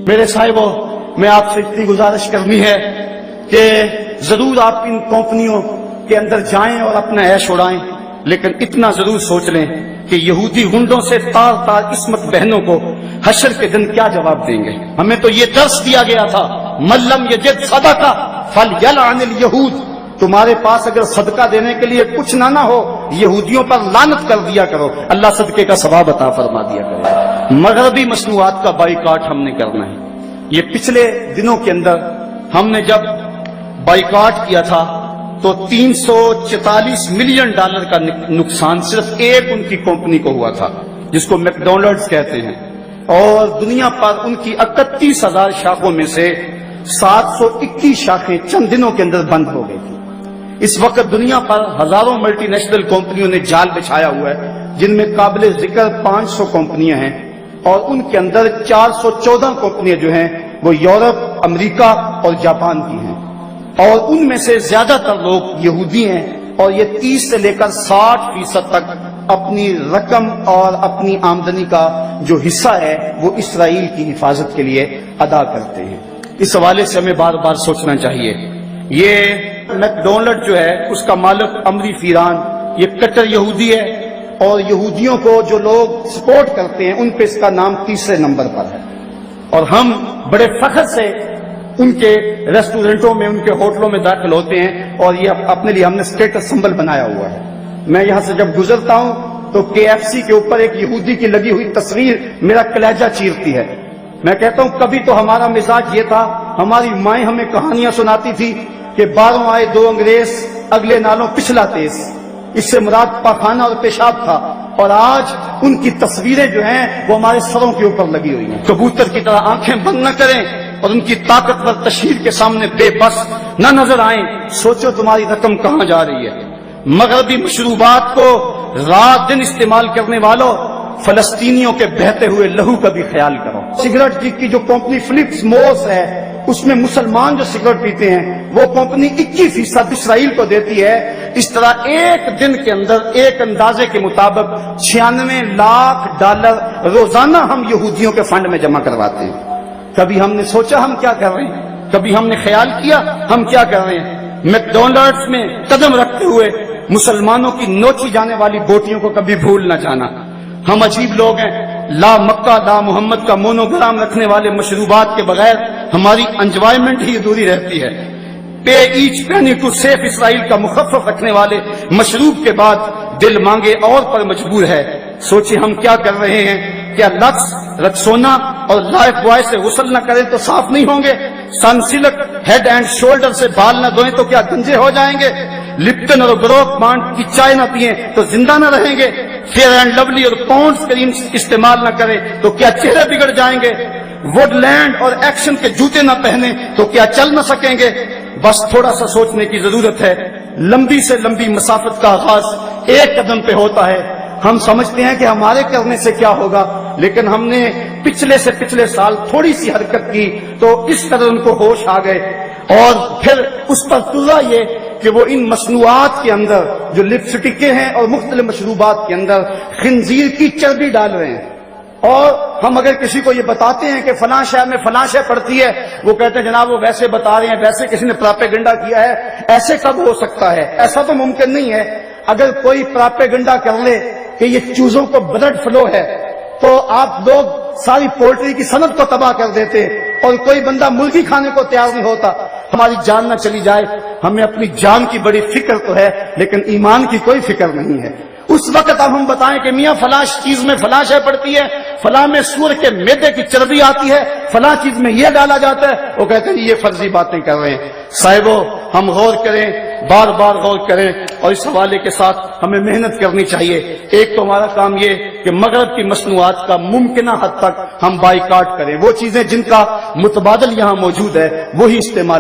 میرے صاحبوں، میں آپ سے اتنی گزارش کرنی ہے کہ ضرور آپ ان کمپنیوں کے اندر جائیں اور اپنا عیش اڑائیں، لیکن اتنا ضرور سوچ لیں کہ یہودی گنڈوں سے تار تار عصمت بہنوں کو حشر کے دن کیا جواب دیں گے۔ ہمیں تو یہ درس دیا گیا تھا، من لم یجد صدقہ فلیلعن الیہود، تمہارے پاس اگر صدقہ دینے کے لیے کچھ نہ ہو، یہودیوں پر لعنت کر دیا کرو، اللہ صدقے کا ثواب عطا فرما دیا کرو۔ مغربی مصنوعات کا بائیکاٹ ہم نے کرنا ہے۔ یہ پچھلے دنوں کے اندر ہم نے جب بائیکاٹ کیا تھا تو $344 ملین کا نقصان صرف ایک ان کی کمپنی کو ہوا تھا، جس کو میک ڈونلڈز کہتے ہیں، اور دنیا پر ان کی 31,000 شاخوں میں سے 721 شاخیں چند دنوں کے اندر بند ہو گئی تھی۔ اس وقت دنیا پر ہزاروں ملٹی نیشنل کمپنیوں نے جال بچھایا ہوا ہے، جن میں قابل ذکر 500 کمپنیاں ہیں، اور ان کے اندر 414 کمپنیاں جو ہیں وہ یورپ، امریکہ اور جاپان کی ہیں، اور ان میں سے زیادہ تر لوگ یہودی ہیں، اور یہ 30 سے لے کر 60% تک اپنی رقم اور اپنی آمدنی کا جو حصہ ہے وہ اسرائیل کی حفاظت کے لیے ادا کرتے ہیں۔ اس حوالے سے ہمیں بار بار سوچنا چاہیے۔ یہ میک ڈونلڈ جو ہے اس کا مالک امری فیران یہ کٹر یہودی ہے، اور یہودیوں کو جو لوگ سپورٹ کرتے ہیں ان پہ اس کا نام 3 نمبر پر ہے، اور ہم بڑے فخر سے ان کے ریسٹورنٹوں میں، ان کے ہوٹلوں میں داخل ہوتے ہیں، اور یہ اپنے لیے ہم نے اسٹیٹس سمبل بنایا ہوا ہے۔ میں یہاں سے جب گزرتا ہوں تو KFC کے اوپر ایک یہودی کی لگی ہوئی تصویر میرا کلیجہ چیرتی ہے۔ میں کہتا ہوں کبھی تو ہمارا مزاج یہ تھا، ہماری مائیں ہمیں کہانیاں سناتی تھی کہ 12 آئے 2 انگریز، اگلے نالوں پچھلا تیز، اس سے مراد پاخانہ اور پیشاب تھا، اور آج ان کی تصویریں جو ہیں وہ ہمارے سروں کے اوپر لگی ہوئی ہیں۔ کبوتر کی طرح آنکھیں بند نہ کریں اور ان کی طاقتور تشہیر کے سامنے بے بس نہ نظر آئیں۔ سوچو تمہاری رقم کہاں جا رہی ہے۔ مغربی مشروبات کو رات دن استعمال کرنے والوں، فلسطینیوں کے بہتے ہوئے لہو کا بھی خیال کرو۔ سگریٹ کی جو کمپنی فلپس مورس ہے، اس میں مسلمان جو سگریٹ پیتے ہیں وہ کمپنی 21% اسرائیل کو دیتی ہے۔ اس طرح ایک دن کے اندر ایک اندازے کے مطابق $96 لاکھ روزانہ ہم یہودیوں کے فنڈ میں جمع کرواتے ہیں۔ کبھی ہم نے سوچا ہم کیا کر رہے ہیں؟ کبھی ہم نے خیال کیا ہم کیا کر رہے ہیں؟ میک ڈونلڈز میں قدم رکھتے ہوئے مسلمانوں کی نوچی جانے والی بوٹیوں کو کبھی بھول نہ جانا۔ ہم عجیب لوگ ہیں، لا مکہ لا محمد کا مونوگرام رکھنے والے مشروبات کے بغیر ہماری انجوائمنٹ ہی ادھوری رہتی ہے۔ پے ایچ پینی ٹو سیف اسرائیل کا مخفف رکھنے والے مشروب کے بعد دل مانگے اور پر مجبور ہے۔ سوچیں ہم کیا کر رہے ہیں؟ کیا لکس، رکسونا اور لائف بوائے سے غسل نہ کریں تو صاف نہیں ہوں گے؟ سنسلک ہیڈ اینڈ شولڈر سے بال نہ دھوئیں تو کیا گنجے ہو جائیں گے؟ لپٹن اور گروتھ بانڈ کی چائے نہ پئیں تو زندہ نہ رہیں گے؟ فیئر اینڈ لولی اور پونڈز کریم استعمال نہ کریں تو کیا چہرے بگڑ جائیں گے؟ وڈ لینڈ اور ایکشن کے جوتے نہ پہنیں تو کیا چل نہ سکیں گے؟ بس تھوڑا سا سوچنے کی ضرورت ہے۔ لمبی سے لمبی مسافت کا آغاز ایک قدم پہ ہوتا ہے۔ ہم سمجھتے ہیں کہ ہمارے کرنے سے کیا ہوگا، لیکن ہم نے پچھلے سے پچھلے سال تھوڑی سی حرکت کی تو اس قدر ان کو ہوش آ گئے، اور پھر اس پر تلا یہ کہ وہ ان مصنوعات کے اندر جو لپسٹکیں ہیں اور مختلف مشروبات کے اندر خنزیر کی چربی ڈال رہے ہیں۔ اور ہم اگر کسی کو یہ بتاتے ہیں کہ فلاں شے میں فلاں شے پڑتی ہے، وہ کہتے ہیں جناب وہ ویسے بتا رہے ہیں، ویسے کسی نے پراپیگنڈا کیا ہے، ایسے کب ہو سکتا ہے؟ ایسا تو ممکن نہیں ہے۔ اگر کوئی پراپیگنڈا کر لے کہ یہ چوزوں کو بلڈ فلو ہے تو آپ لوگ ساری پولٹری کی صنعت کو تباہ کر دیتے، اور کوئی بندہ مرغی کھانے کو تیار نہیں ہوتا۔ ہماری جان نہ چلی جائے، ہمیں اپنی جان کی بڑی فکر تو ہے لیکن ایمان کی کوئی فکر نہیں ہے۔ اس وقت اب ہم بتائیں کہ میاں فلاں چیز میں فلاں شے پڑتی ہے، فلاں میں سور کے میدے کی چربی آتی ہے، فلاں چیز میں یہ ڈالا جاتا ہے، وہ کہتے ہیں یہ فرضی باتیں کر رہے ہیں۔ صاحبو ہم غور کریں، بار بار غور کریں، اور اس حوالے کے ساتھ ہمیں محنت کرنی چاہیے۔ ایک تو ہمارا کام یہ کہ مغرب کی مصنوعات کا ممکنہ حد تک ہم بائیکاٹ کریں، وہ چیزیں جن کا متبادل یہاں موجود ہے وہی استعمال